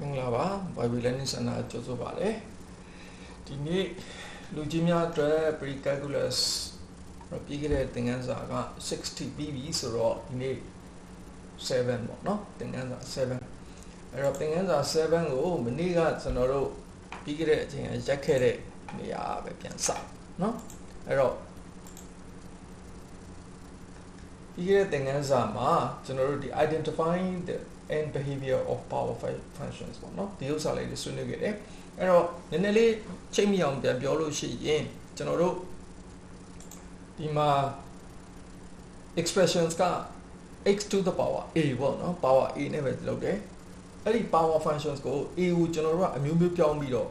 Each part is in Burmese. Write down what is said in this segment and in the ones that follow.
Minglava, Babylonian Sana Josovale. The Lugimia Dre Precalculus Rapigate Tinganzaga 60 BBs or in 7 no? Tinganza 7. Tinganza 7 oh, Meniga Sonoro Pigate and Jacket, yeah, Bepiansa, no? Here Tinganza Ma, generally identifying the end behavior of power functions. No? The use are like this to get it. And then Chemi on the biology in general the expressions ka x to the power a no power a never okay. Any power functions go a general a mu piao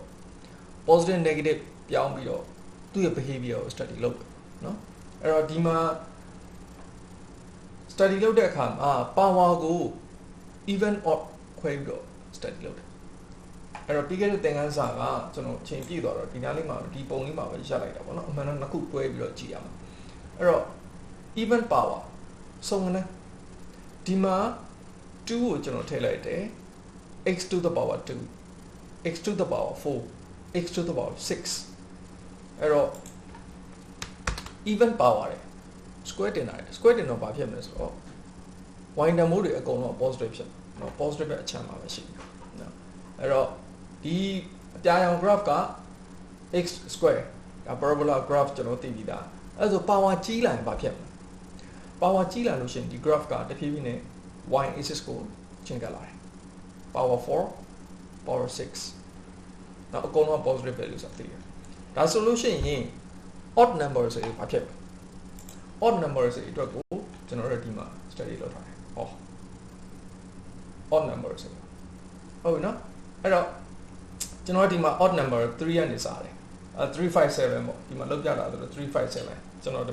positive and negative piao to your behavior study look no dima study load power go even or quaver study load. A bigger thing as a change either Dinalima, deep only ma, like a man on a cook quaver giam. Even power. So Dima 2 tailite x to the power 2, x to the power 4, x to the power 6. Even power square in no papiamus or wind a mood a corner positive no positive at chama machine. No. The diagram graph ka x square a parabola graph TV da as a power G line papiam. Power G line lotion the graph ka the PV y is score chingalai. Power 4, power 6. Now a corner positive values are here. The solution in odd numbers is papiam. Odd numbers it will go general study lot. Oh, odd numbers. Oh, no, I don't general odd number 3 and is 357 more. You might look at 357. General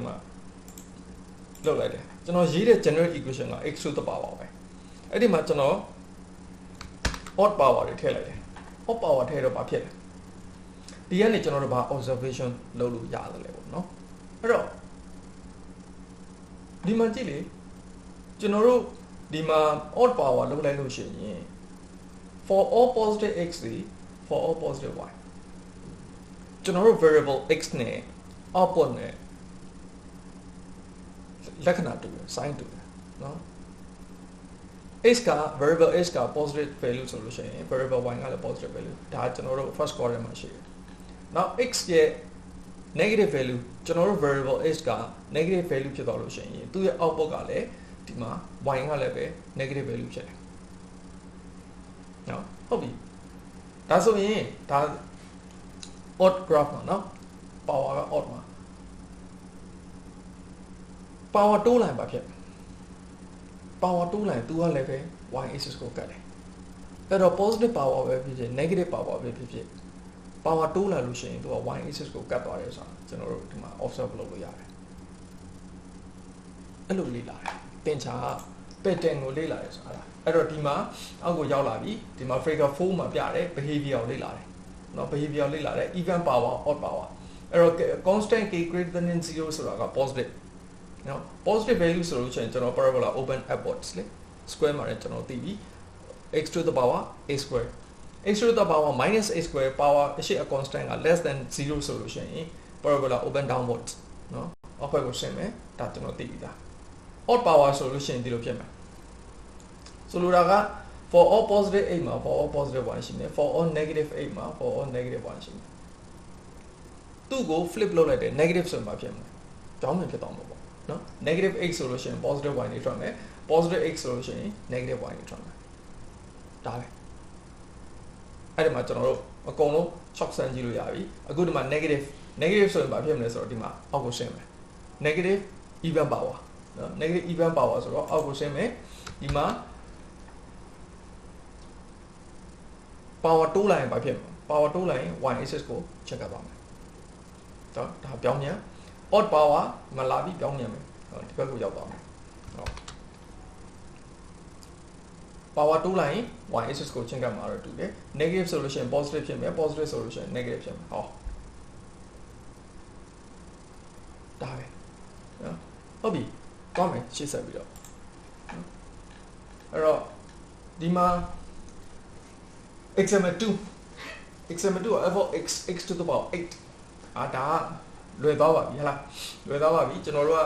look like that. General equation x to the power. I did much odd power tail. Odd power tail of papier. The end general about observation low yard level. No, I don't. Dimantili general dima odd power look like for all positive x for all positive y. General variable x ne output ne lakana to sign to no x ka variable x ka positive value solution variable y ka positive value that general first column machine. Now x ye negative value general variable x ka negative valueဖြစ်သွားလို့ရှိရင်သူ့ရဲ့ output ကလည်းဒီမှာ y ကလည်းပဲ negative value ဖြစ်တယ်နော်ဟုတ်ပြီဒါဆိုရင်ဒါ odd graph မှာနော် power က odd မှာ power တိုးလိုက်ပါဖြစ် power တိုးလိုက်သူကလည်းပဲ y axis ကိုကတ်တယ်အဲ့တော့ positive power ပဲဖြစ်ဖြစ် negative power ပဲဖြစ်ဖြစ်power တိုးလာလို့ရှိရင်သူက y axis ကိုကတ်သွားတယ်ဆိုတာကျွန်တော်တို့ဒီမှာ observe လုပ်လို့ရတယ်အဲ့လိုလေ့လာတယ်သင်္ချာ pattern ကိုလေ့လာတယ်ဆိုတာအဲ့တော့ဒီမှာအောက်ကိုရောက်လာပြီဒီမှာ figure 4မှာပြတယ် behavior ကိုလေ့လာတယ်နော် behavior လေ့လာတယ် even power odd power အဲ့တော့ constant k greater than 0ဆိုတာက positive နော် positive value ဆိုလို့ရှိရင်ကျွန်တော် parabola open upwards လေ square မှာလည်းကျွန်တော်သိပြီ x to the power a square x to the power minus a square power အရှိအ constant က less than 0ဆိုလို့ရှိရင် parabola open downwards နော်အောက်ဘက်ကိုဆင်းမယ်ဒါကျွန်တော်သိပြီဒါ odd power ဆိုလို့ရှိရင်ဒီလိုဖြစ်မယ်ဆိုလိုတာက for all positive 8မှာ for all positive 1ရှိမယ် for all negative 8မှာ for all negative 1ရှိမယ်သူ့ကို flip လုပ်လိုက်တယ် negative ဆိုမှဖြစ်မယ်ကြောင်းမှဖြစ်သွားမှာပေါ့နော် negative 8ဆိုလို့ရှိရင် positive 1နေထွက်မယ် positive 8ဆိုလို့ရှိရင် negative 1နေထွက်မယ်ဒါပဲအဲ့ဒီမှာကျွန်တော်တို့အကုန်လုံး shock ဆန်းကြည့်လို့ရပြီအခုဒီမှာ negative ဆိုရင်ဘာဖြစ်မလဲဆိုတော့ဒီမှာအောက်ကိုဆင်းမယ် negative even power နော် negative even power ဆိုတော့အောက်ကိုဆင်းမယ်ဒီမှာ power တိုးလိုက်ရင်ဘာဖြစ်မလဲ power တိုးလိုက်ရင် y axis ကို check ပါမယ်ဒါပြောင်းမြန် odd power မလာပြီးပြောင်းမြန်မယ်ဒီဘက်ကိုရောက်သွားမယ်ဟုတ် power တိုးလိုက်ရင် y axis ကို check မှာတော့တူတယ် negative ဆိုလို့ရှိရင် positive ဖြစ်မယ် positive ဆိုလို့ရှိရင် negative ဖြစ်မယ်ဟောဒါပဲနော်ဟုတ်ပြီသွားမယ်ရှေ့ဆက်ပြီးတော့ အဲ့တော့ဒီမှာ example 2 example 2 f of x to the power 8ဒါလွယ်သွားပါပြီဟလားလွယ်သွားပါပြီကျွန်တော်တို့က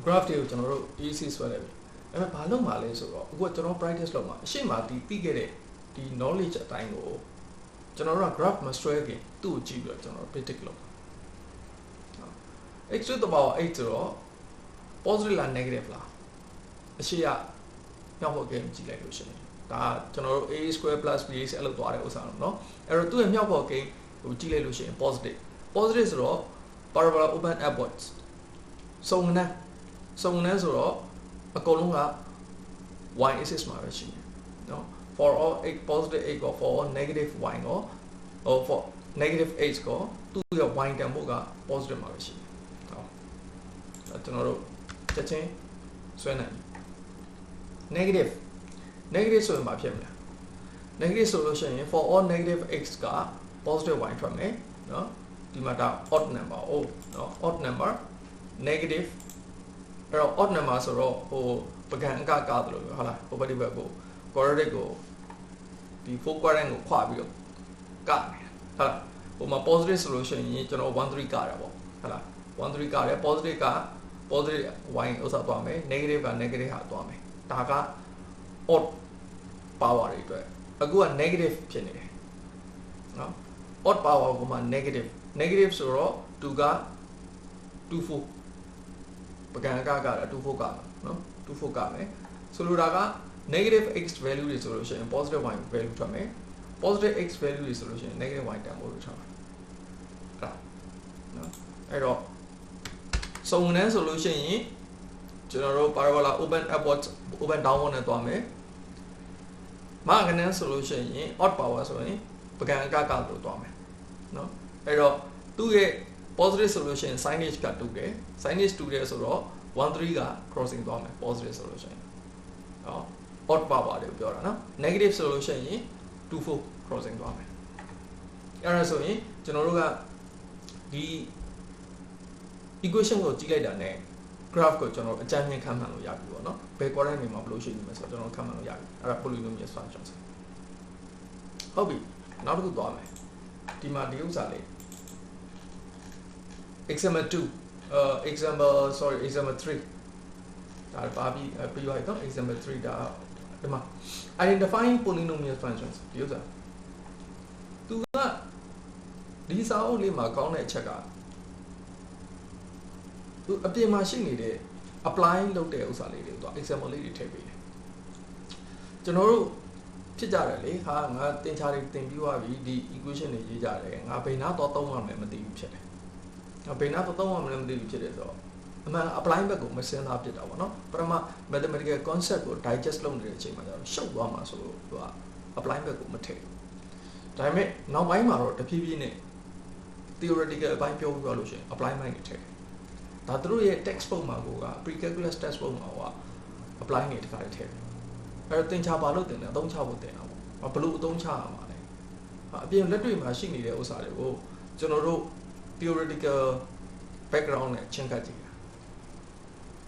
graph တွေကိုကျွန်တော်တို့ AC ဆွဲလိုက်ပြီအဲ့မဲ့ဘာလုပ်မှာလဲဆိုတော့အခုကကျွန်တော် practice လုပ်မှာအရှိမဒီသိခဲ့တဲ့ဒီ knowledge အတိုင်းကိုကျွန်တော်တို့က graph မဆွဲခင်သူ့ကိုကြည့်ပြီးတော့ကျွန်တော် predict လုပ်မှာ x to the power 8ဆိုတော့ positive လား negative လားအရှိရမြောက်ဖို့ game ကြည့်လိုက်လို့ရှိရင်ဒါကျွန်တော်တို့ a square plus b အဲ့လိုသွားတဲ့ဥစ္စာတော့เนาะအဲ့တော့သူ့ရဲ့မြောက်ဖို့ game ကိုကြည့်လိုက်လို့ရှိရင် positive ဆိုတော့ parabola open upwards စုံငန်းဆိုတော့အကုန်လုံးက y axis မှာပဲရှိတယ်เนาะ for all 8 positive 8ကို for all negative y ကို or for negative 8ကိုသူ့ရဲ့ y တန်ဖို့က positive မှာပဲရှိတယ်ဟောကျွန်တော်တို့ချက်ချင်းဆွဲနိုင် negative ဆိုရင်ဘာဖြစ်မလဲ negative ဆိုလို့ရှိရင် for all negative x က positive y ထွက်မယ်เนาะဒီမှာဒါ odd number เนาะ odd number negative အဲ့တော့ odd number ဆိုတော့ဟိုပကံအကကားတယ်လို့ဟုတ်လားဟိုဘက်ဒီဘက်ကို coordinate ကိုဒီ 4 quadrant ကိုခွာပြီးတော့ကနေတာဟုတ်လားဟိုမှာ positive ဆိုလို့ရှိရင်ကျွန်တော်1 3ကတာပေါ့ဟုတ်လား1 3ကတယ် positive က positive y ဥစ္စာသွားမယ် negative က negative ဟာသွားမယ်ဒါက odd power တွေအတွက်အခုက negative ဖြစ်နေတယ်နော် odd power ကမှ negative ဆိုတော့2က24ပကံအကက24ကနော်24ကမယ်ဆိုလိုတာက negative x value တွေဆိုလို့ရှိရင် positive y value ထွက်မယ် positive x value တွေဆိုလို့ရှိရင် negative y တန်ဖိုးတွေထွက်မယ်ဟုတ်လားနော်အဲ့တော့စုံနှန်းဆိုလို့ရှိရင်ကျွန်တော်တို့ parabola open upwards open downward နဲ့သွားမယ်မကနန်းဆိုလို့ရှိရင် odd power ဆိုရင်ပကံအကကလို့သွားမယ်နော်အဲ့တော့သူ့ရဲ့ positive ဆိုလို့ရှိရင် signage ကတူတယ် signage တူတယ်ဆိုတော့ 1 3က crossing သွားမယ် positive ဆိုလို့ရှိရင်ဟော odd power တွေကိုပြောတာနော် negative ဆိုလို့ရှိရင် 2 4 crossing သွားမယ်အဲ့ဒါဆိုရင်ကျွန်တော်တို့ကဒီ equation ကိုကြည့်လိုက်တာ ਨੇ graph ကိုကျွန်တော်အကြမ်းမြင်ခန့်မှန်းလို့ရပြီပေါ့နော်ဘယ် coordinate တွေမှာဘယ်လိုရှိနေမလဲဆိုတော့ကျွန်တော်ခန့်မှန်းလို့ရပြီအဲ့ဒါ polynomial functions ဟုတ်ပြီနောက်တစ်ခုသွားမယ်ဒီမှာဒီဥစ္စာလေး example 2 example 3ဒါပါပြီးပြီးသွားပြီနော် example 3ဒါဒီမှာ identifying polynomial functions ဒီဥစ္စာသူကဒီစာအုပ်လေးမှာကောင်းတဲ့အချက်ကသူအပြင်မှာရှိနေတဲ့ apply လုပ်တဲ့ဥစ္စာလေးတွေသူ example လေးတွေထည့်ပေးတယ်ကျွန်တော်တို့ဖြစ်ကြတယ်လေဟာငါသင်္ချာတွေသင်ပြီးသွားပြီဒီ equation တွေရေးကြတယ်ငါဘယ်နာတော့သုံးရမယ်မသိဘူးဖြစ်တယ်ငါဘယ်နာတော့သုံးရမယ်မသိဘူးဖြစ်တယ်ဆိုတော့အမှန် apply ဘက်ကိုမစင်းသားဖြစ်တာပေါ့နော်ပထမ mathematical concept ကို digest လုပ်နေတဲ့အချိန်မှာကျတော့ရှုပ်သွားမှာဆိုလို့သူက apply ဘက်ကိုမထည့်ဘူးဒါပေမဲ့နောက်ပိုင်းမှာတော့တဖြည်းဖြည်းနဲ့ theoretical အပိုင်းပြောပြီးသွားလို့ရှိရင် apply ဘက်ကိုထည့်ဒါသူတို့ရဲ့ textbook မှာက pre-calculus textbook မှာက apply နေတခါတည်းထည့်တယ်အဲ့တော့သင်ချာပါလို့တင်တယ်အသုံးချဖို့တင်တာပေါ့ဘလို့အသုံးချရမှာလဲအပြင်လက်တွေ့မှာရှိနေတဲ့ဥစ္စာတွေကိုကျွန်တော်တို့ theoretical background နဲ့ချင်းကပ်ကြည့်တာ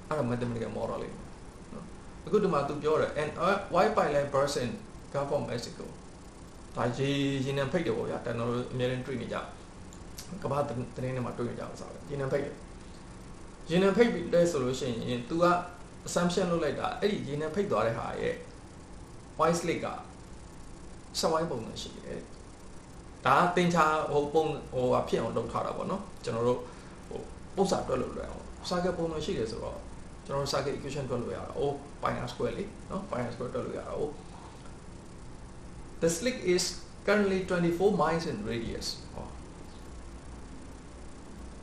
အဲ့ဒါ mathematical model လေးနော်အခုဒီမှာသူပြောတယ် and why pipeline person come from Mexico ဒါရေနံဖိတ်တယ်ပေါ့ဗျာကျွန်တော်တို့အများနဲ့တွေ့နေကြကမ္ဘာသတင်းတွေမှာတွေ့နေကြဥစ္စာပဲရေနံဖိတ်တယ်ရေနံဖိတ်ပြီးလဲဆိုလို့ရှိရင် तू က assumption လုပ်လိုက်တာအဲ့ဒီရေနံဖိတ်သွားတဲ့ဟာရဲ့ white slate ကစဝိုင်းပုံနဲ့ရှိတယ်ဒါသင်္ချာဟိုပုံဟိုဖြစ်အောင်လုပ်ထားတာပေါ့နော်ကျွန်တော်တို့ဟိုပုံစံတွက်လို့လွယ်အောင် circle ပုံနဲ့ရှိတယ်ဆိုတော့ကျွန်တော်တို့ circle equation တွက်လို့ရတာ o pi r square လေနော် pi r square တွက်လို့ရတာ the slit is currently 24 miles in radius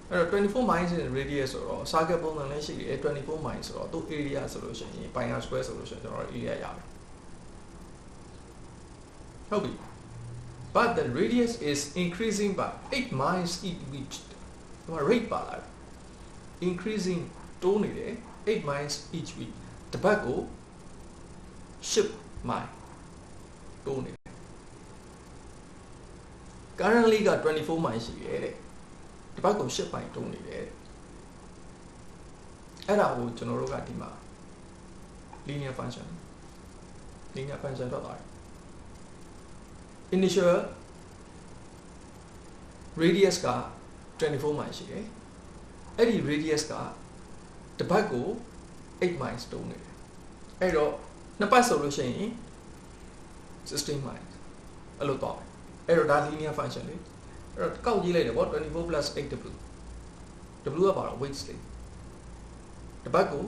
အဲ့တော့24 miles in radius ဆိုတော့ circle ပုံစံလည်းရှိတယ်24 miles ဆိုတော့သူ့ area ဆိုလို့ရှိရင် pi r square ဆိုလို့ရှိရင်ကျွန်တော်တို့ area ရတယ်ဟုတ်ပြီ but the radius is increasing by 8 miles each week ဒီမှာ rate ပါလာတယ် increasing တိုးနေတယ်8 miles each week တစ်ပတ်ကို10 mile တိုးနေတယ် currently က24 miles ရှိတယ်တဲ့တစ်ပတ်ကို10 mile တိုးနေတယ်အဲ့ဒါကိုကျွန်တော်တို့ကဒီမှာ linear function ထွက်သွားတယ် initial radius က24 miles ရှိတယ်အဲ့ဒီ radius ကတစ်ပတ်ကို8 miles တုံးနေတယ်အဲ့တော့နှစ်ပတ်ဆိုလို့ရှိရင်16 miles အဲ့လိုတော့အဲ့တော့ဒါ linear function လေအဲ့တော့ကောက်ကြည့်လိုက်တယ်ဗော24 plus 8w w ကပါတော့ weights လေတစ်ပတ်ကို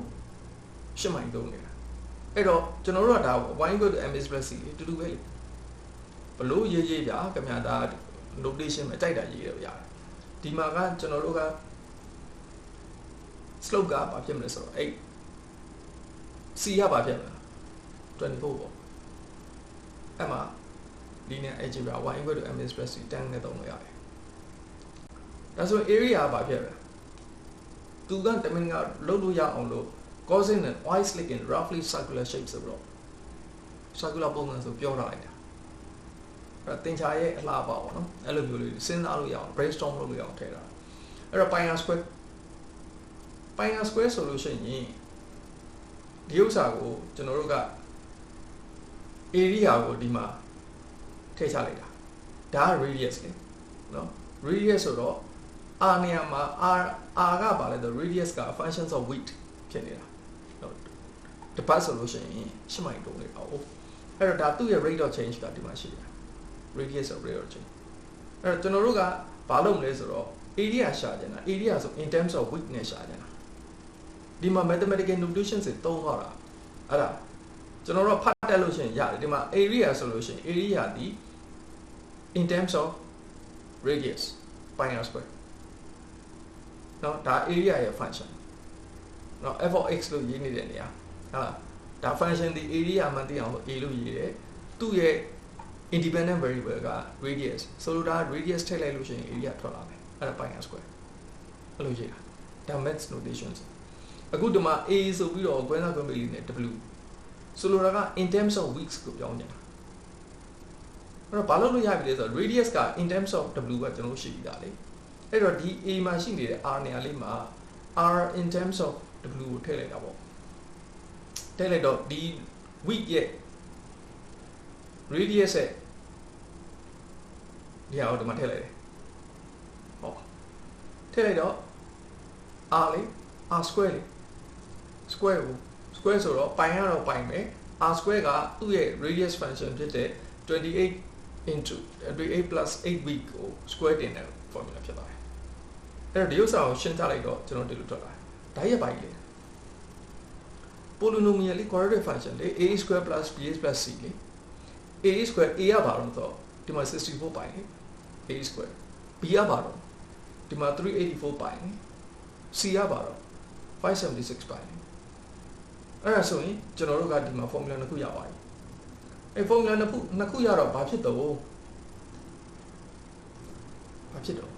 8 miles တုံးနေတာအဲ့တော့ကျွန်တော်တို့ကဒါ y equal to ms plus c လေတူတူပဲလေဘလို့ရေးရေးပြခင်ဗျာဒါ notation မှာကြိုက်တာရေးရရတယ်ဒီမှာကကျွန်တော်တို့က slope ကဘာဖြစ်မလဲဆိုတော့8 c ကဘာဖြစ်မလဲ24ပေါ့အဲ့မှာ linear algebra y equal to ms plus c တန်းနဲ့သုံးလို့ရတယ်ဒါဆို area ကဘာဖြစ်လဲသူကတမင်ကလုံးလို့ရအောင်လို့ causing an oil slick in roughly circular shape ဆိုတော့ circular ပုံစံဆိုပြောထားလိုက်တာအဲ့တင်ချာရဲ့အလားပါပေါ့နော်အဲ့လိုမျိုးလေးစဉ်းစားလို့ရအောင် brainstorm လုပ်လို့ရအောင်ထည့်တာအဲ့တော့ pi r square ဆိုလို့ရှိရင်ဒီဥစ္စာကိုကျွန်တော်တို့က area ကိုဒီမှာထည့်ချလိုက်တာဒါက radius လေနော် radius ဆိုတော့ r နေရာမှာ r ကဘာလဲဆို radius က functions of width ဖြစ်နေတာနော်တပတ်ဆိုလို့ရှိရင်8မိုင်တုံးနေတာဟုတ်အဲ့တော့ဒါသူ့ရဲ့ rate of change ကဒီမှာရှိတယ် radius of rate of change အဲ့တော့ကျွန်တော်တို့ကဘာလုပ်မလဲဆိုတော့ area ရှာကြတာ area ဆို in terms of width နဲ့ရှာကြတာဒီမှာ mathematical notation တွေသုံးသွားတာအဲ့ဒါကျွန်တော်တို့ဖတ်တက်လို့ရှိရင်ရတယ်ဒီမှာ area ဆိုလို့ရှိရင် area ဒီ in terms of radius pi r square နော်ဒါ area ရဲ့ function နော် f of x လို့ရေးနေတဲ့နေရာဟာဒါ function ဒီ area မှန်သိအောင်လို့ a လို့ရေးတယ်သူ့ရဲ့ independent variable က radius ဆိုလိုတာ radius ထည့်လိုက်လို့ရှိရင် area ထွက်လာမယ်အဲ့ဒါ pi r square အဲ့လိုရေးတာဒါ maths notations အခုဒီမှာ a ဆိုပြီးတော့ကွဲစားကွဲမေးလေးနဲ့ w ဆိုလိုတာက in terms of weeks ကိုပြောင်းနေတာအဲ့တော့ဘာလို့လို့ရပြီလဲဆိုတော့ radius က in terms of w ကကျွန်တော်ရှိပြီးသားလေအဲ့တော့ဒီ a မှာရှိနေတဲ့ r နေရာလေးမှာ r in terms of w ကိုထည့်လိုက်တာပေါ့ထည့်လိုက်တော့ဒီ week ရဲ့ radius ရဲ့ဒီဟာကိုဒီမှာထည့်လိုက်တယ်ဟောထည့်လိုက်တော့ r လေ r square လေ square ကို square ဆိုတော့ pi ကတော့ pi ပဲ r square ကသူ့ရဲ့ radius function ဖြစ်တဲ့28 into 28 plus 8 week ကို square တင်တဲ့ formula ဖြစ်ပါတယ်အဲ့တော့ဒီဥစ္စာကိုရှင်းပြလိုက်တော့ကျွန်တော်ဒီလိုထွက်လာတယ်ဒါရဲ့ပိုင်းလေ polynomial လေ quadratic function လေ a square plus b plus c လေ a square a ကဘာလို့ဆိုတော့ဒီမှာ64 pi လေ a square b ကဘာလို့ဒီမှာ384 pi လေ c ကဘာလို့576 pi လေအဲ့ဒါဆိုရင်ကျွန်တော်တို့ကဒီမှာ formula နှစ်ခုရပါပြီအဲ့ formula နှစ်ခုရတော့ဘာဖြစ်တော့ဘာဖြစ်တော့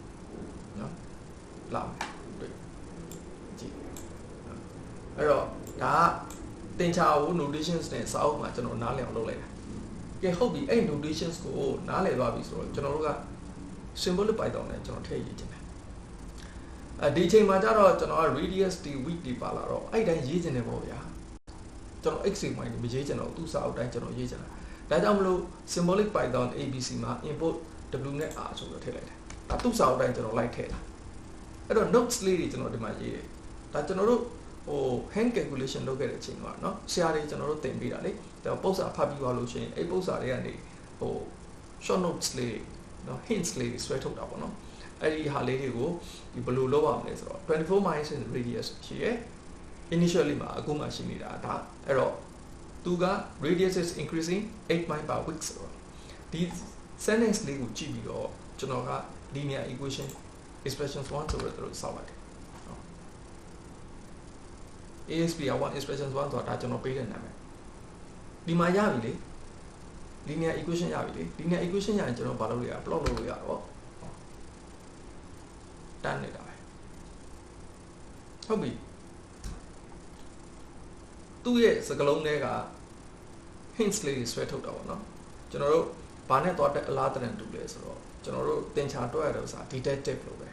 နော်လာတွေ့ကြည့်အဲ့တော့ဒါကသင်္ချာကို notations နဲ့စာအုပ်မှာကျွန်တော်နားလည်အောင်လုပ်လိုက်တာကဲဟုတ်ပြီအဲ့ notations ကိုနားလည်သွားပြီဆိုတော့ကျွန်တော်တို့က symbolic python နဲ့ကျွန်တော်ထည့်ရေးချင်တယ်ဒီချိန်မှာကျတော့ကျွန်တော်က radius ဒီ width ဒီပါလာတော့အဲ့တိုင်းရေးချင်တယ်ပေါ့ဗျာကျွန်တော် x မိုင်းမရေးချင်တော့သူ့စာအုပ်တိုင်းကျွန်တော်ရေးချင်တာဒါကြောင့်မလို့ symbolic python abc မှာ input w နဲ့ r ဆိုတော့ထည့်လိုက်တယ်ဒါသူ့စာအုပ်တိုင်းကျွန်တော်လိုက်ထည့်တာအဲ့တော့ notes လေးတွေကျွန်တော်ဒီမှာရေးတယ်ဒါကျွန်တော်တို့ဟို hand calculation လုပ်ခဲ့တဲ့အချိန်ကเนาะဆရာတွေကျွန်တော်တို့သင်ပေးတာလေဒါပုတ်စာဖတ်ပြီးသွားလို့ရှိရင်အဲ့ပုတ်စာတွေကနေဟို short notes လေးเนาะ hints လေးတွေဆွဲထုတ်တာပေါ့เนาะအဲ့ဒီဟာလေးတွေကိုဒီဘယ်လိုလုပ်ရမလဲဆိုတော့24 miles in radius ရှိရယ် initially မှာအခုမှရှိနေတာဒါအဲ့တော့သူက radius is increasing 8 miles per week ဆိုတော့ဒီ sentence လေးကိုကြည့်ပြီးတော့ကျွန်တော်က linear equation expressions 1ဆိုတော့စောက်လိုက်တယ် ASP 1 expressions 1ဆိုတာဒါကျွန်တော်ပေးတဲ့နာမည်ဒီမှာရပြီလေ linear equation ရပြီလေ linear equation ရရင်ကျွန်တော်ဘာလုပ်လို့ရ plot လုပ်လို့ရတော့တန်းနေတာပဲဟုတ်ပြီသူ့ရဲ့စကားလုံးတွေက hints လေးတွေဆွဲထုတ်တာပေါ့နော်ကျွန်တော်တို့ဘာနဲ့တော့တဲ့အလားတန်တူလဲဆိုတော့ကျွန်တော်တို့သင်ချာတွက်ရတဲ့ဥစ္စာ detective လို့ပဲ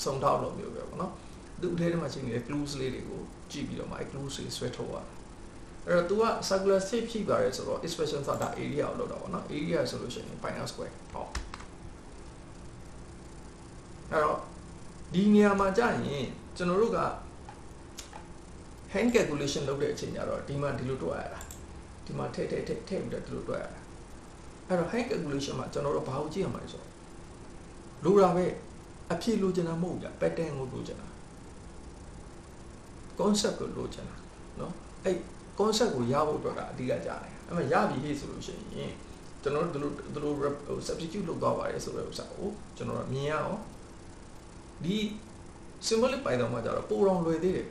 စုံထောက်လို့မျိုးပဲပေါ့နော်သူ့အထဲမှာရှိနေတဲ့ clues လေးတွေကိုကြည့်ပြီးတော့မှ clues တွေဆွဲထုတ်ရတာ အဲ့တော့ तू က circular shape ဖြစ်ပါတယ်ဆိုတော့ expression ဆိုတာ area ကိုလောက်တာပေါ့နော် area ဆိုလို့ရှိရင် pi r square ဟုတ်အဲ့တော့ဒီနေရာမှာကြာရင်ကျွန်တော်တို့က hand calculation လုပ်တဲ့အချိန်ကျတော့ဒီမှာဒီလိုတွက်ရတာဒီမှာထည့်ပြီးတော့ဒီလိုတွက်ရတာအဲ့တော့ hand calculation မှာကျွန်တော်တို့ဘာကိုကြည့်ရမှာလဲဆိုတော့လိုတာပဲအဖြစ်လိုချင်တာမဟုတ်ဘူး pattern ကိုလိုချင်တာ concept ကိုလိုချင်တာเนาะအဲ့ concept ကိုရဖို့အတွက်ကအဓိကကြားတယ်အဲ့မှာရပြီဟေ့ဆိုလို့ရှိရင်ကျွန်တော်တို့ဒီလို substitute လုပ်သွားပါတယ်ဆိုတဲ့ဥစ္စာကိုကျွန်တော်တို့မြင်ရအောင်ဒီ symbolic Python မှာကျတော့ပိုတော့လွယ်သေးတယ်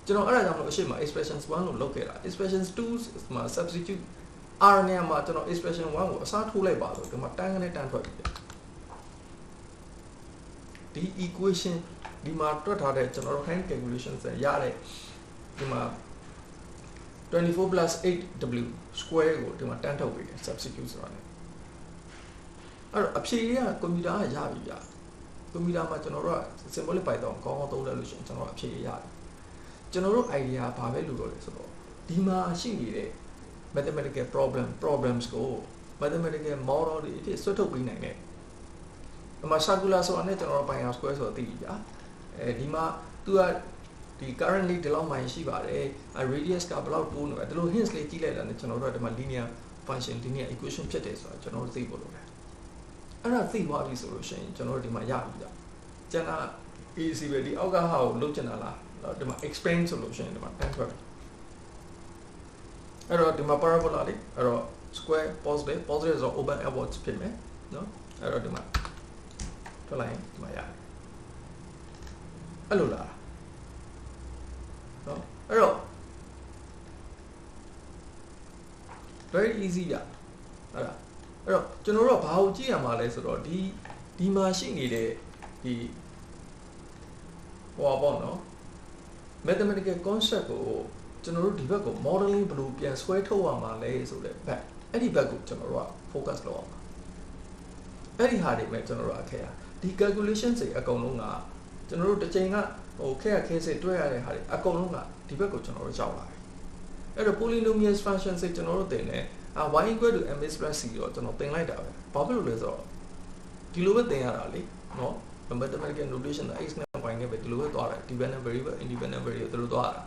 ကျွန်တော်အဲ့ဒါကြောင့်လို့အရှိမ expressions 1လို့လုပ်ခဲ့တာ expressions 2မှာ substitute r နေရာမှာကျွန်တော် expression 1ကိုအစားထိုးလိုက်ပါဆိုဒီမှာတန်းကနေတန်းထွက်ပြီဒီ equation ဒီမှာတွက်ထားတဲ့ကျွန်တော်တို့ hand calculations ရတဲ့ဒီမှာ 24 plus 8w square ကိုဒီမှာတန်းထုတ်ပေးတယ် substitute ဆိုတာ ਨੇ အဲ့တော့အဖြေကကွန်ပျူတာကရပြီဗျာကွန်ပျူတာမှာကျွန်တော်တို့က symbolic Python ကောင်းကောင်းသုံးတယ်လို့ရှိရင်ကျွန်တော်အဖြေရရတယ်ကျွန်တော်တို့ idea ဘာပဲလို့လို့လဲဆိုတော့ဒီမှာရှိနေတဲ့ mathematical problems ကို mathematical model တွေအဖြစ်ဆွဲထုတ်ပေးနိုင်တယ်ဒီမှာ circular ဆိုတာ ਨੇ ကျွန်တော်တို့ pi r square ဆိုတာသိပြီဗျာအဲဒီမှာ သူကဒီ currently ဒီလောက်မှရှိပါတယ် radius ကဘယ်လောက်တိုးနေလဲဒီလို hints လေးကြည့်လိုက်တာ ਨੇ ကျွန်တော်တို့ကဒီမှာ linear function linear equation ဖြစ်တယ်ဆိုတာကျွန်တော်တို့သိဖို့လိုတယ်အဲ့ဒါသိသွားပြီဆိုလို့ရှိရင်ကျွန်တော်တို့ဒီမှာရပြီဗျကျန်တာ easy ပဲဒီအောက်ကဟာကိုလုပ်ချင်တာလားဒီမှာ explain ဆိုလို့ရှိရင်ဒီမှာတန်းထွက်ပြီအဲ့တော့ဒီမှာ parabola လေးအဲ့တော့ square positive ဆိုတော့ open upwards ဖြစ်မယ်နော်အဲ့တော့ဒီမှာထွက်လိုက်ဒီမှာရတယ်အဲ့လိုလားနော်အဲ့တော့ very easy ရအဲ့ဒါအဲ့တော့ကျွန်တော်တို့ကဘာကိုကြည့်ရမှာလဲဆိုတော့ဒီမှာရှိနေတဲ့ဒီဟောပေါ့နော် mathematical concept ကိုကျွန်တော်တို့ဒီဘက်ကို modeling ဘယ်လိုပြန်ဆွဲထုတ်ရမှာလဲဆိုတဲ့ဘက်အဲ့ဒီဘက်ကိုကျွန်တော်တို့က focus လုပ်အောင်အဲ့ဒီဟာတွေပဲကျွန်တော်တို့အခဲရဒီ calculation တွေအကုန်လုံးကကျွန်တော်တို့တစ်ချိန်ကဟိုခဲစိတ်တွဲရတဲ့ဟာတွေအကုန်လုံးကဒီဘက်ကိုကျွန်တော်တို့ရောက်လာတယ်အဲ့တော့ polynomial function တွေကျွန်တော်တို့သင်တယ်y equal to mx plus c တော့ကျွန်တော်သင်လိုက်တာပဲဘာဖြစ်လို့လဲဆိုတော့ဒီလိုပဲသင်ရတာလေနော် mathematical notation က x နဲ့ y နဲ့ပဲဒီလိုပဲသွားတာ dependent variable independent variable တို့သွားတာ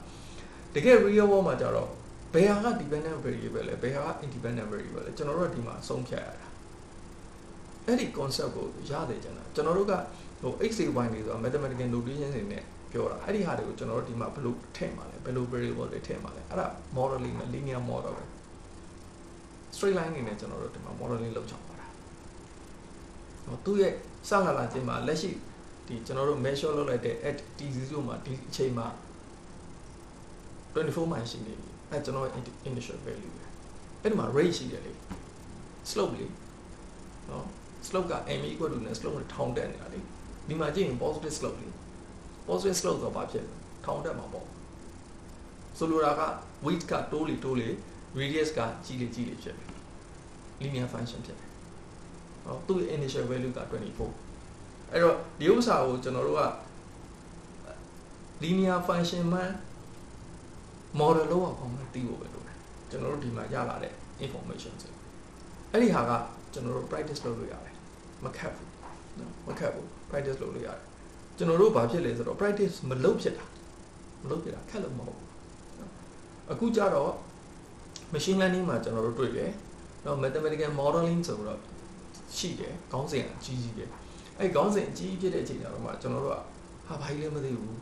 တကယ် real world မှာကျတော့ဘယ်ဟာက dependent variable လဲဘယ်ဟာက independent variable လဲကျွန်တော်တို့ကဒီမှာဆုံးဖြတ်ရတာအဲ့ဒီ concept ကိုရတယ်ကျွန်တော်တို့ကဟို x y တွေဆိုတာ mathematical notation တွေနဲ့ပြောတာအဲ့ဒီဟာတွေကိုကျွန်တော်တို့ဒီမှာဘယ်လိုထည့်မှာလဲဘယ်လို variable တွေထည့်မှာလဲအဲ့ဒါ modeling နဲ့ linear model ပဲ straight line နေနဲ့ကျွန်တော်တို့ဒီမှာ modeling လုပ်ချင်ပါတယ်ဟိုသူ့ရဲ့စလာခြင်းမှာလက်ရှိဒီကျွန်တော်တို့ measure လုပ်လိုက်တဲ့ at t0 မှာဒီအချိန်မှာ24 မှရှိနေပြီအဲ့ကျွန်တော် initial value ပဲအဲ့ဒီမှာ rate ရှိတယ်လေ slope လေနော် slope က m equal to နဲ့ slope နဲ့ထောင်တက်နေတာလေဒီမှာကြည့်ရင် positive slope လေ positive slope ဆိုတော့ဘာဖြစ်လဲထောင်တက်မှာပေါ့ဆိုလိုတာက width ကတိုးလေ radius ကကြီးလေဖြစ်တယ် linear function ဖြစ်တယ်ဟောသူ့ initial value က24အဲ့တော့ဒီဥစ္စာကိုကျွန်တော်တို့က linear function မှ model လောက်အောင်မှသိဖို့ပဲလို့ကျွန်တော်တို့ဒီမှာရလာတဲ့ information တွေအဲ့ဒီဟာကကျွန်တော်တို့ practice လုပ်လို့ရတယ်မခက်ဘူးနော်မခက်ဘူး practice လုပ်လို့ရတယ်ကျွန်တော်တို့ဘာဖြစ်လဲဆိုတော့ practice မလုပ်ဖြစ်တာခက်လို့မဟုတ်ဘူးအခုကြတော့ machine learning မှာကျွန်တော်တို့တွေ့တယ်နော် mathematical modeling ဆိုတော့ရှိတယ်ခေါင်းစဉ်အကြီးတယ်အဲ့ခေါင်းစဉ်အကြီးဖြစ်တဲ့အချိန်ကျတော့မှကျွန်တော်တို့ကဟာဘာကြီးလဲမသိဘူး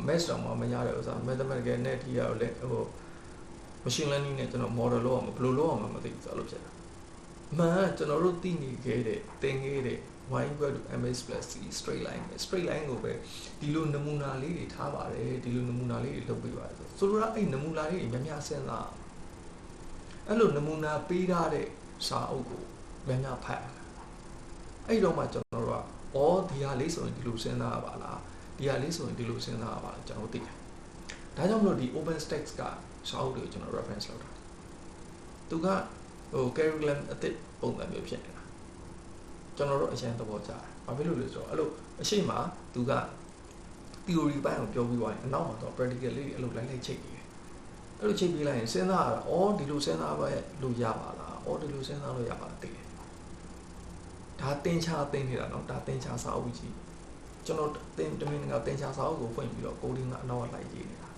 math တော့မရတဲ့ဥစ္စာ mathematical နဲ့ဒီဟာကိုလည်းဟို machine learning နဲ့ကျွန်တော် model လုပ်အောင်ဘယ်လိုလုပ်အောင်မသိဘူးဆိုတော့ဖြစ်တာမှန်ကျွန်တော်တို့သိနေခဲ့တဲ့သင်ခဲ့တဲ့ y equal to mx plus c straight line ကိုပဲဒီလိုနမူနာလေးတွေထားပါတယ်ဒီလိုနမူနာလေးတွေလုပ်ပေးပါတယ်ဆိုလိုတာအဲ့နမူနာလေးတွေများစဉ်းစားအဲ့လိုနမူနာပေးထားတဲ့စာအုပ်ကိုများဖတ်အဲ့တော့မှကျွန်တော်တို့ကဒီဟာလေးဆိုရင်ဒီလိုစဉ်းစားရပါလားဒီဟာလေးဆိုရင်ဒီလိုစဉ်းစားရပါလားကျွန်တော်သိတယ်ဒါကြောင့်မလို့ဒီ OpenStax ကစာအုပ်တွေကိုကျွန်တော် reference လုပ်တာသူကဟို curriculum အသစ်ပုံစံမျိုးဖြစ်နေတာကျွန်တော်တို့အရင်သဘောကျတယ်ဘာဖြစ်လို့လဲဆိုတော့အဲ့လိုအရှိမသူက theory ပိုင်းကိုပြောပြီးသွားရင်အနောက်မှာတော့ practical လေးတွေအဲ့လိုလိုက်ချိတ်နေတယ် အဲ့လိုချိန်ပေးလိုက်ရင်စဉ်းစားရတာအော်ဒီလိုစဉ်းစားပဲလို့ရပါလားအော်ဒီလိုစဉ်းစားလို့ရပါလားသိတယ်ဒါတင်ချာသိနေတာနော်ဒါတင်ချာစာအုပ်ကြီးကျွန်တော်တင်တမင်ကတင်ချာစာအုပ်ကိုဖွင့်ပြီးတော့ coding ကအနောက်လိုက်ရေးနေတာ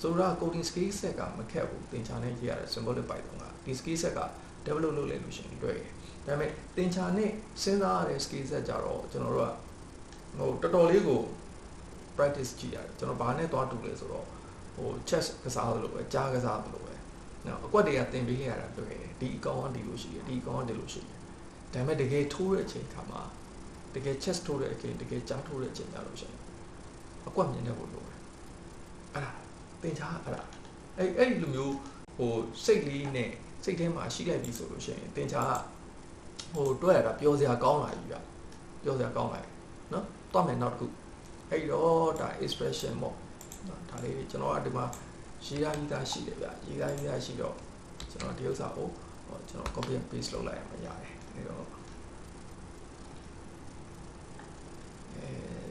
ဆိုတော့ coding skill set ကမခက်ဘူးတင်ချာနဲ့ရေးရတယ် symbolic Python ကဒီ skill set က develop လုပ်လိုက်လို့ရှိရင်တွေ့တယ်ဒါပေမဲ့တင်ချာနဲ့စဉ်းစားရတဲ့ skill set ကြတော့ကျွန်တော်တို့ကတော်တော်လေးကို practice ကြည့်ရတယ်ကျွန်တော်ဘာနဲ့သွားတူလဲဆိုတော့chess ကစားလို့ပဲကြားကစားလို့ပဲနော်အကွက်တွေကတင်ပေးရတာတွေ့တယ်ဒီအကောင်ကဒီလိုရှိတယ်ဒီအကောင်ကဒီလိုရှိတယ်ဒါပေမဲ့တကယ်ထိုးတဲ့အချိန်ခါမှာတကယ် chess ထိုးတဲ့အချိန်တကယ်ကြားထိုးတဲ့အချိန်ကြလို့ရှိရင်အကွက်မြင်တဲ့ဖို့လိုတယ်အဲ့ဒါတင်ချာအဲ့ဒါအဲ့လိုမျိုးစိတ်လေးနဲ့စိတ်ထဲမှာရှိလိုက်ပြီဆိုလို့ရှိရင်တင်ချာတွဲရတာပြောစရာကောင်းလာပြီဗျပြောစရာကောင်းလာပြီနော်တွားမယ်နောက်တစ်ခုအဲ့တော့ဒါ expression ပေါ့ဒါလေးကျွန်တော်ကဒီမှာရေးသားရှိတယ်ဗျရေးသားရှိတော့ကျွန်တော်ဒီဥစ္စာကိုကျွန်တော် copy and paste လုပ်လိုက်ရမှာရတယ်အဲ့တော့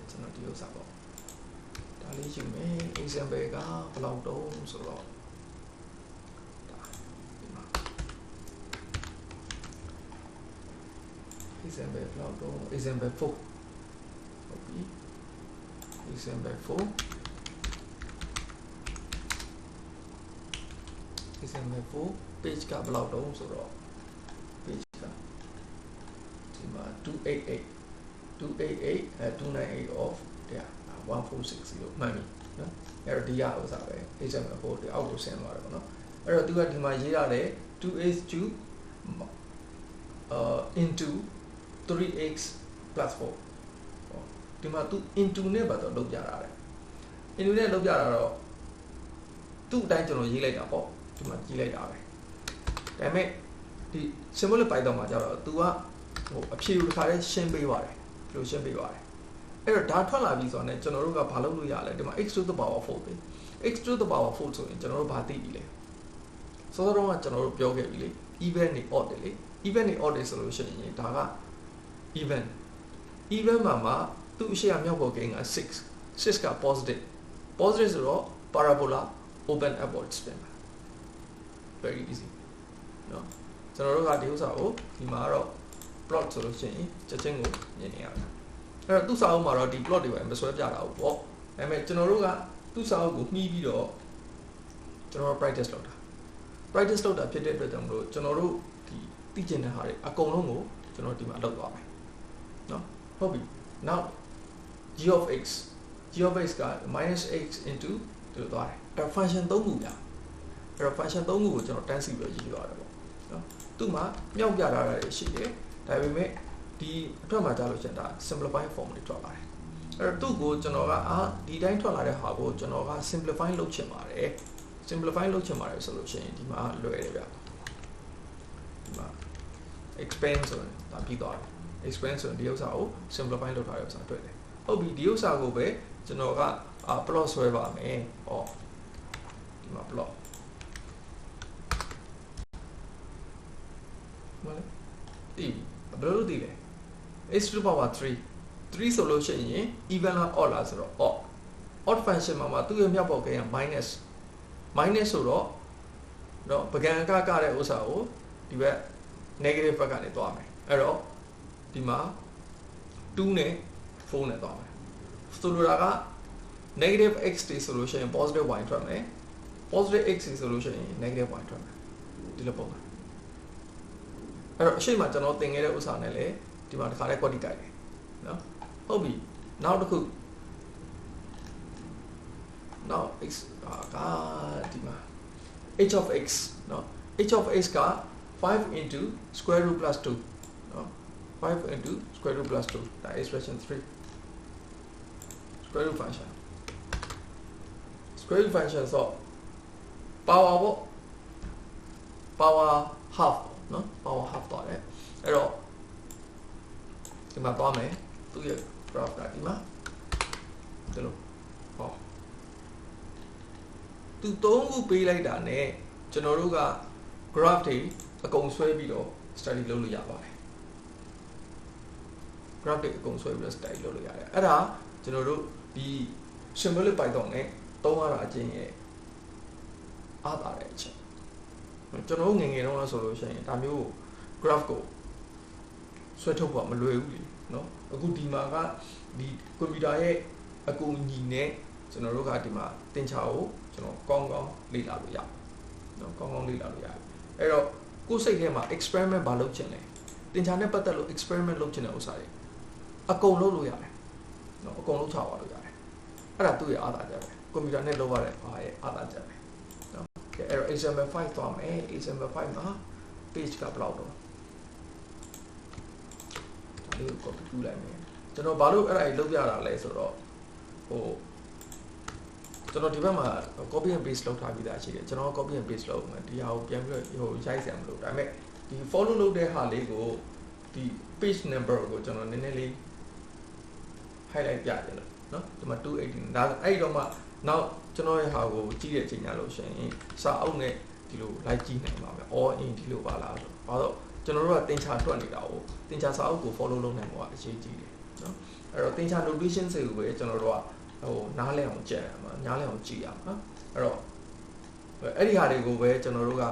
ကျွန်တော်ဒီဥစ္စာပေါ့ဒါလေးယူမယ် example ကဘယ်လောက်တုံးဆိုတော့ဒါဒီမှာ example ဘယ်လောက်တုံး example 4ဟုတ်ပြီ example 4 example 4 page ကဘယ်လောက်တုံးဆိုတော့ page ကဒီမှာ288 298 of 1460မှန်ပြီနော်အဲ့တော့ဒီရဥစ္စာပဲ example 4ဒီအောက်ကိုဆင်းသွားတယ်ပေါ့နော်အဲ့တော့သူကဒီမှာရေးရတယ် 2h2 into 3x plus 4ဒီမှာသူ into နဲ့ပါတော့လုပ်ကြတာလေ into နဲ့လုပ်ကြတာတော့သူ့အတိုင်းကျွန်တော်ရေးလိုက်တာပေါ့ဒီမှာရေးလိုက်တာပဲဒါပေမဲ့ဒီ symbolic Python မှာကျတော့ तू ကအဖြေကိုတစ်ခါတည်းရှင်းပေးပါတယ်ဘယ်လိုရှင်းပေးပါတယ်အဲ့တော့ဒါထွက်လာပြီဆိုတော့ ਨੇ ကျွန်တော်တို့ကဘာလုပ်လို့ရလဲဒီမှာ x to the power 4ပဲ x to the power 4ဆိုရင်ကျွန်တော်တို့ဘာသိပြီလဲစောစောတော့ကျွန်တော်တို့ပြောခဲ့ပြီလေ even နဲ့ odd တယ်လေ even နဲ့ odd တယ်ဆိုလို့ရှိရင်ဒါက even မှာသူ့အရှိအမြောက်ပေါ်ကိန်းက6က positive ဆိုတော့ parabola open upward spin very easy နော်ကျွန်တော်တို့ကဒီဥစ္စာကိုဒီမှာတော့ plot ဆိုလို့ရှိရင်ချက်ချင်းကိုမြင်နေရတယ်အဲ့တော့သူ့စာအုပ်မှာတော့ဒီ plot တွေပဲမဆွဲပြတာဘူးပေါ့ဒါပေမဲ့ကျွန်တော်တို့ကသူ့စာအုပ်ကိုမှီးပြီးတော့ကျွန်တော်တို့ practice လုပ်တာဖြစ်တဲ့အတွက်ကြောင့်မလို့ကျွန်တော်တို့ဒီသိကျင်တဲ့ဟာတွေအကုန်လုံးကိုကျွန်တော်ဒီမှာလုပ်သွားမယ်နော်ဟုတ်ပြီ now g of x က -x into ဒီလိုသွားတယ်အဲ့ function 3ခုပြအဲ့တော့ function 3ခုကိုကျွန်တော်တန်းစီပြီးရေးသွားတယ်ပေါ့နော်သူ့မှာမြောက်ပြထားတာရှိတယ်ဒါပေမဲ့ဒီအထွက်မှာကြားလို့ရှင်ဒါ simplify form တွေထွက်လာတယ်အဲ့တော့သူ့ကိုကျွန်တော်ကဒီတိုင်းထွက်လာတဲ့ဟာကိုကျွန်တော်က simplify လုပ်ချင်ပါတယ်ဆိုလို့ရှိရင်ဒီမှာလွယ်တယ်ဗျဒီမှာ expand ဆိုရင်ဒါပြီးသွားတယ် expand ဆိုရင်ဒီဥစ္စာကို simplify လုပ်ထားတဲ့ဥစ္စာတွေ့တယ်ဟုတ်ပြီဒီဥစ္စာကိုပဲကျွန်တော်ကplot ဆွဲပါမယ်ဟောဒီမှာ plot မလဲဒီဘယ်လိုလုပ်ဒီလဲ x to the power 3ဆိုလို့ရှိရင် even လား odd လားဆိုတော့ odd function မှာသူ့ရဲ့မြောက်ပေါ်ကိန်းက minus ဆိုတော့ပကံကတဲ့ဥစ္စာကိုဒီဘက် negative ဘက်ကနေသွားမယ်အဲ့တော့ဒီမှာ2နဲ့4နဲ့သွားမယ်ဆိုလိုတာက negative x တွေဆိုလို့ရှိရင် positive y ထွက်မယ် positive x တွေဆိုလို့ရှိရင် negative y ထွက်မယ်ဒီလိုပုံစံအဲ့တော့အရှိမကျွန်တော်သင်ခဲ့တဲ့ဥစ္စာနဲ့လည်းဒီမှာတစ်ခါလေးကွက်တိကြိုက်တယ်နော်ဟုတ်ပြီနောက်တစ်ခုနောက် x ကဒီမှာ h of x နော် h of x က5 into square root plus 2နော်5 into square root plus 2 that is expression 3 square root function so power ပေါ့ power half နော် power half တော့တယ်အဲ့တော့ဒီမှာသွားမယ်သူရဲ့ graph ကဒီမှာဒီလိုဟောသူ3ခုပေးလိုက်တာနဲ့ကျွန်တော်တို့က graph တွေအကုန်ဆွဲပြီးတော့ study လုပ်လို့ရပါတယ် graph တွေအကုန်ဆွဲပြီးတော့ study လုပ်လို့ရတယ်အဲ့ဒါကျွန်တော်တို့ဒီ symbolic Python နဲ့သုံးရတာအချင်းရဲ့ အားသာတဲ့အချက်ကျွန်တော်ငယ်ငယ်တုန်းကဆိုလို့ရှိရင်ဒါမျိုး graph ကိုဆွဲထုတ်ဖို့မလွယ်ဘူးလေနော်အခုဒီမှာကဒီကွန်ပျူတာရဲ့အကူအညီနဲ့ကျွန်တော်တို့ကဒီမှာသင်္ချာကိုကျွန်တော်ကောင်းကောင်းလေ့လာလို့ရတယ်နော်ကောင်းကောင်းလေ့လာလို့ရတယ်အဲ့တော့ကိုယ်စိတ်ထဲမှာ experiment ဘာလုပ်ချင်လဲသင်္ချာနဲ့ပတ်သက်လို့ experiment လုပ်ချင်တဲ့ဥစ္စာတွေအကုန်လုပ်လို့ရတယ်နော်အကုန်လုပ်ချပါလို့ရတယ်အဲ့ဒါသူ့ရဲ့အားသာချက်ပဲကွန်ပျူတာနဲ့လုပ်ရတဲ့ဘာရဲ့အားသာချက်ပဲနော်ကဲအဲ့တော့ example 5သွားမယ် example 5မှာ page ကဘယ်လောက်တော့ဒီကို copy လုပ်လိုက်မယ်ကျွန်တော်ဘာလို့အဲ့ဒါကြီးလုပ်ပြတာလဲဆိုတော့ဟိုကျွန်တော်ဒီဘက်မှာ copy and paste လုပ်ထားပြီးသားရှိတယ်ကျွန်တော် copy and paste လုပ်မယ်ဒီဟာကိုပြန်ပြီးတော့ဟိုရိုက်စရာမလိုဒါပေမဲ့ဒီ follow လုပ်တဲ့ဟာလေးကိုဒီ page number ကိုကျွန်တော်နည်းနည်းလေး highlight ပြတယ်လို့နော်ဒီမှာ280ဒါအဲ့တော့မှနောက်ကျွန်တော်ရဲ့ဟာကိုကြည့်တဲ့အချိန်ညလို့ရှိရင်စာအုပ်နဲ့ဒီလို like ကြည့်နိုင်ပါမယ် all in ဒီလိုပါလားဆိုဘာလို့ကျွန်တော်တို့ကသင်္ချာတွက်နေတာကိုသင်္ချာစာအုပ်ကို follow လုပ်နိုင်ဖို့အရေးကြီးတယ်နော်အဲ့တော့သင်္ချာ notation တွေကိုပဲကျွန်တော်တို့ကဟိုနားလည်အောင်ကြည့်ရမှာနားလည်အောင်ကြည့်ရမှာအဲ့တော့အဲ့ဒီဟာတွေကိုပဲကျွန်တော်တို့က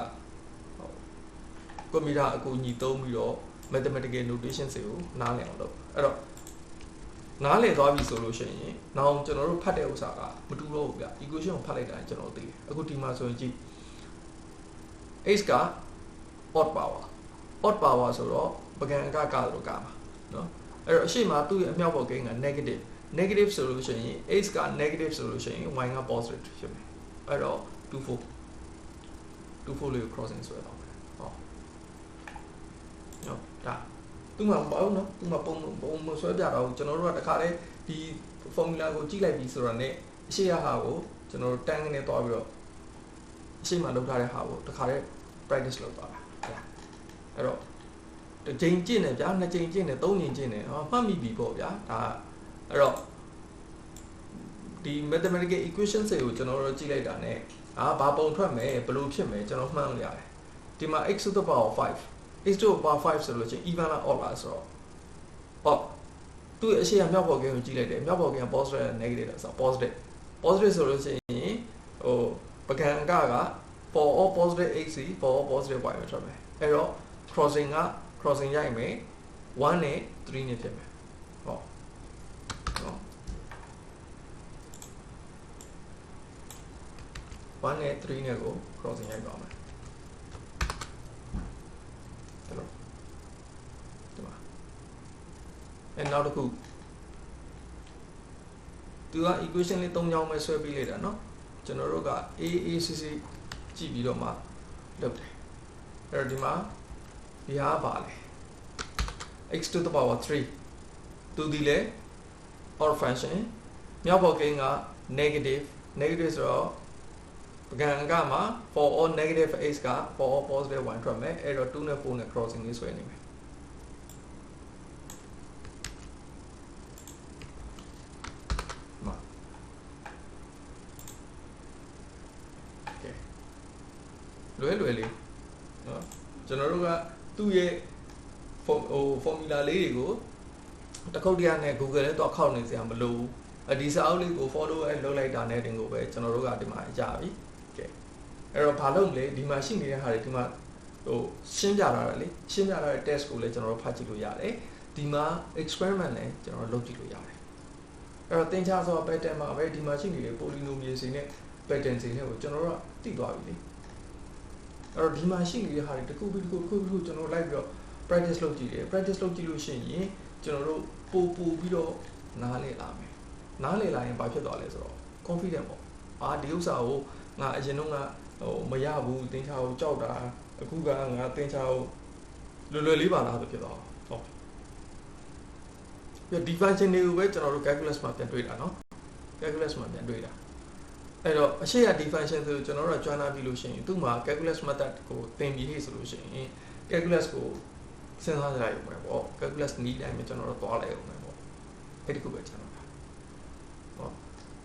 ကွန်ပျူတာအကူအညီသုံးပြီးတော့ mathematical notation တွေကိုနားလည်အောင်လုပ်အဲ့တော့နားလည်သွားပြီဆိုလို့ရှိရင်နောက်ကျွန်တော်တို့ဖတ်တဲ့ဥစ္စာကမတူတော့ဘူးဗျ equation ကိုဖတ်လိုက်တာကျွန်တော်သိတယ်အခုဒီမှာဆိုရင်ကြည့် x က odd power ဆိုတော့ပကံအကလို့ကမှာနော်အဲ့တော့အရှိမသူ့ရဲ့အမြောက်ပေါ်ကိန်းက negative ဆိုလို့ရှိရင် x က negative ဆိုလို့ရှိရင် y က positive ဖြစ်မယ်အဲ့တော့24လေးကို crossing ဆွဲတော့မယ်ဟောနော်ဒါသူ့မှာမပေါ့နော်သူ့မှာပုံဆွဲပြတော့ကျွန်တော်တို့ကတခါတည်းဒီ formula ကိုကြည့်လိုက်ပြီဆိုတော့ ਨੇ အရှိရဟာကိုကျွန်တော်တို့တန်းကနေသွားပြီးတော့အရှိမလောက်ထားတဲ့ဟာကိုတခါတည်း practice လုပ်သွားတာအဲ့တော့တစ်ချိန်ကျင့်တယ်ဗျာနှစ်ချိန်ကျင့်တယ်သုံးချိန်ကျင့်တယ်မှတ်မိပြီပေါ့ဗျာဒါအဲ့တော့ဒီ mathematical equation တွေကိုကျွန်တော်တို့ကြည့်လိုက်တာ ਨੇ ဘာပုံထွက်မယ်ဘယ်လိုဖြစ်မယ်ကျွန်တော်မှန်းလို့ရတယ်ဒီမှာ x to the power 5 x to the power 5ဆိုလို့ချင်း even လား odd လားဆိုတော့ odd သူ့အရှိရမြောက်ပေါ်ကင်းကိုကြည့်လိုက်တယ်မြောက်ပေါ်ကင်း positive negative လားဆိုတော့ positive ဆိုလို့ချင်းဟိုပကံအကက for all positive x for all positive y ပဲထွက်မယ်အဲ့တော့ crossing ရိုက်မယ်1နဲ့3နဲ့ဖြစ်မယ်ဟောနော်1နဲ့3နဲ့ကို crossing ရိုက်ပါမယ်အဲ့တော့ဒီမှာအဲ့နောက်တစ်ခုသူက equation လေး3ကြောင်းပဲဆွဲပြီးလိုက်တာเนาะကျွန်တော်တို့က AACC ကြည့်ပြီးတော့မှလုပ်တယ်အဲ့တော့ဒီမှာဒီဟာပါလေ x to the power 3သူဒီလေ odd function မြောက်ပေါ်ကိန်းက negative ဆိုတော့ပကံကမှာ for all negative x က for all positive y ထွက်မယ်အဲ့တော့2နဲ့4နဲ့ crossing လေးဆွဲနေမယ်လွယ်လေးနော်ကျွန်တော်တို့ကသူ့ရဲ့formula လေးတွေကိုတစ်ခုတည်းနဲ့ Google နဲ့တော့ခောက်နေစရာမလိုဘူးဒီစာအုပ်လေးကို follow လုပ်လိုက်တာနဲ့တင်ကိုပဲကျွန်တော်တို့ကဒီမှာရပြီကဲအဲ့တော့ဘာလုပ်မလဲဒီမှာရှိနေတဲ့ဟာတွေဒီမှာဟိုရှင်းပြထားတာလေရှင်းပြထားတဲ့ test ကိုလည်းကျွန်တော်တို့ဖတ်ကြည့်လို့ရတယ်ဒီမှာ experiment လည်းကျွန်တော်တို့လုပ်ကြည့်လို့ရတယ်အဲ့တော့သင်္ချာဆို pattern မှာပဲဒီမှာရှိနေတဲ့ polynomial တွေနဲ့ pattern တွေနဲ့ကိုကျွန်တော်တို့ကသိသွားပြီလေအဲ့တော့ဒီမှာရှိနေတဲ့ဟာတွေတစ်ခုပြီးကျွန်တော်လိုက်ပြီးတော့ practice လုပ်ကြည့်တယ် practice လုပ်ကြည့်လို့ရှိရင်ကျွန်တော်တို့ပို့ပြီးတော့နားလည်လာမယ်နားလည်လာရင်ဘာဖြစ်သွားလဲဆိုတော့ confident ပေါ့ဒီဥစ္စာကိုငါအရင်တော့မရဘူးသင်္ချာကိုကြောက်တာအခုကငါသင်္ချာကိုလွယ်လေးပါလားဆိုဖြစ်သွားဟုတ်ပြီး definition တွေကိုပဲကျွန်တော်တို့ calculus မှာပြန်တွေ့တာเนาะ calculus မှာပြန်တွေ့တာအဲ့တော့အရှိရ definition ဆိုကျွန်တော်တို့ကကျွမ်းနာပြီးလို့ရှိရင်သူ့မှာ calculus method ကိုသင်ပြီးဟိဆိုလို့ရှိရင် calculus ကိုစဉ်းစားကြရအောင်ပေါ့ calculus နည်းတိုင်းပဲကျွန်တော်တို့သွားလိုက်အောင်ပေါ့အဲ့ဒီခုပဲကျွန်တော်ဟော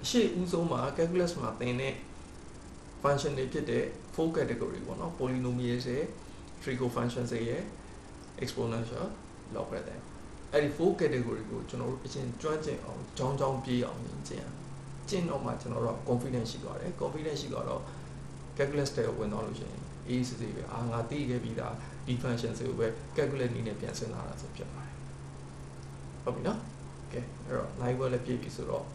အရှိဦးဆုံးမှာ calculus မှာသင်တဲ့ function တွေဖြစ်တဲ့ 4 category ပေါ့နော် polynomials ရဲ့ trigo functions ရဲ့ exponential logarithm အဲ့ဒီ4 category ကိုကျွန်တော်တို့အရင်ကျွမ်းကျင်အောင်ကြောင်းပြေးအောင်ကျင့်တော့မှကျွန်တော်တို့ confidence ရှိသွားတယ် confidence ရှိတော့ calculus တဲ့ဝင်တော့လို့ရှိရင် အေးစစ်စစ်ပဲငါသိခဲ့ပြီးသားဒီ function တွေကိုပဲ calculate နည်းနဲ့ပြန်ဆင်းလာတာဆိုဖြစ်ပါတယ်ဟုတ်ပြီနော်ကဲအဲ့တော့ live ဝဲလည်းပြည့်ပြီဆိုတော့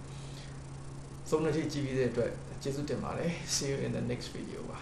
စုံတစ်ထိကြည့်ပြီးတဲ့အတွက်ကျေးဇူးတင်ပါတယ် see you in the next video ပါ